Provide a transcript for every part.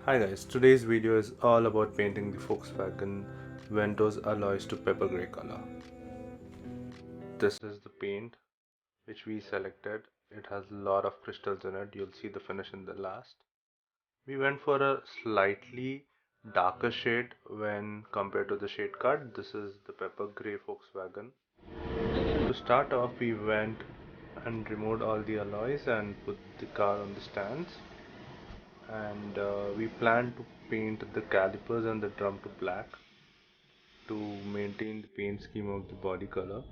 Hi guys, today's video is all about painting the Volkswagen Ventos alloys to pepper gray color. This is the paint which we selected. It has a lot of crystals in it. You'll see the finish in the last. We went for a slightly darker shade when compared to the shade card. This is the pepper gray Volkswagen. To start off, we went and removed all the alloys and put the car on the stands. And we plan to paint the calipers and the drum to black to maintain the paint scheme of the body color.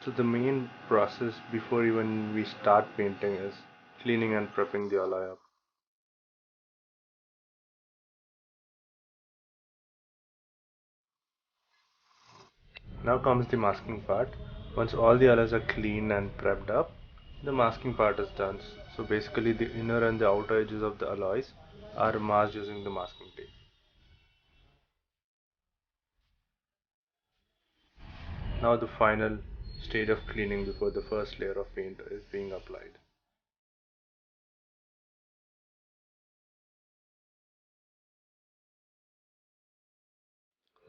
So the main process before even we start painting is cleaning and prepping the alloy up. Now comes the masking part. Once all the alloys are clean and prepped up, the masking part is done. So basically the inner and the outer edges of the alloys are masked using the masking tape. Now the final stage of cleaning before the first layer of paint is being applied.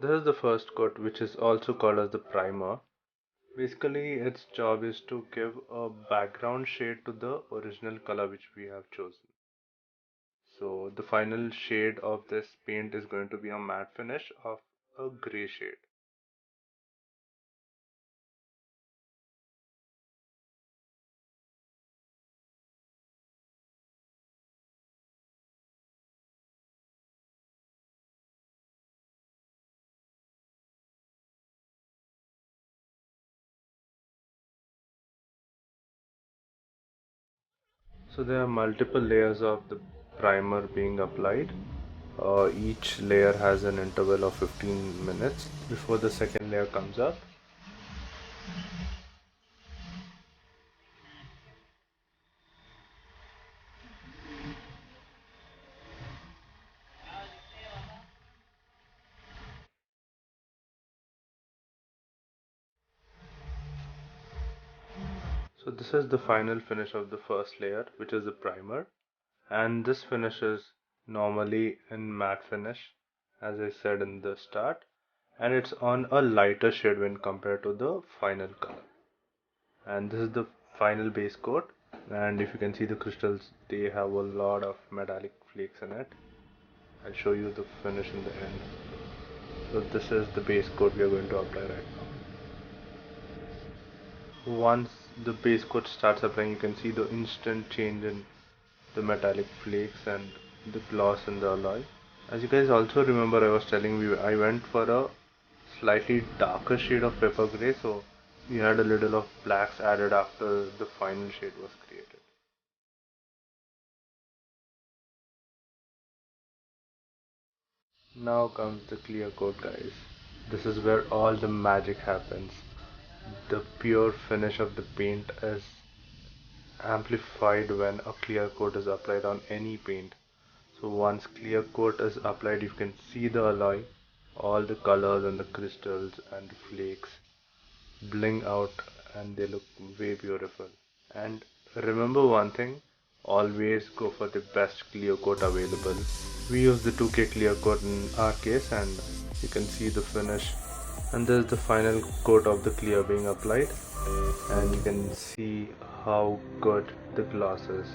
This is the first coat, which is also called as the primer. Basically, its job is to give a background shade to the original color which we have chosen. So the final shade of this paint is going to be a matte finish of a gray shade. So there are multiple layers of the primer being applied. Each layer has an interval of 15 minutes before the second layer comes up. So this is the final finish of the first layer, which is the primer, and this finish is normally in matte finish, as I said in the start, and it's on a lighter shade when compared to the final color. And this is the final base coat, and if you can see the crystals, they have a lot of metallic flakes in it. I'll show you the finish in the end. So this is the base coat we are going to apply right now. Once the base coat starts applying, you can see the instant change in the metallic flakes and the gloss in the alloy. As you guys also remember, I was telling you I went for a slightly darker shade of pepper gray, so we had a little of blacks added after the final shade was created. Now comes the clear coat, guys. This is where all the magic happens. The pure finish of the paint is amplified when a clear coat is applied on any paint. So once clear coat is applied, you can see the alloy, all the colors and the crystals and the flakes bling out, and they look way beautiful. And remember one thing, always go for the best clear coat available. We use the 2K clear coat in our case, and you can see the finish. And this is the final coat of the clear being applied, and you can see how good the gloss is.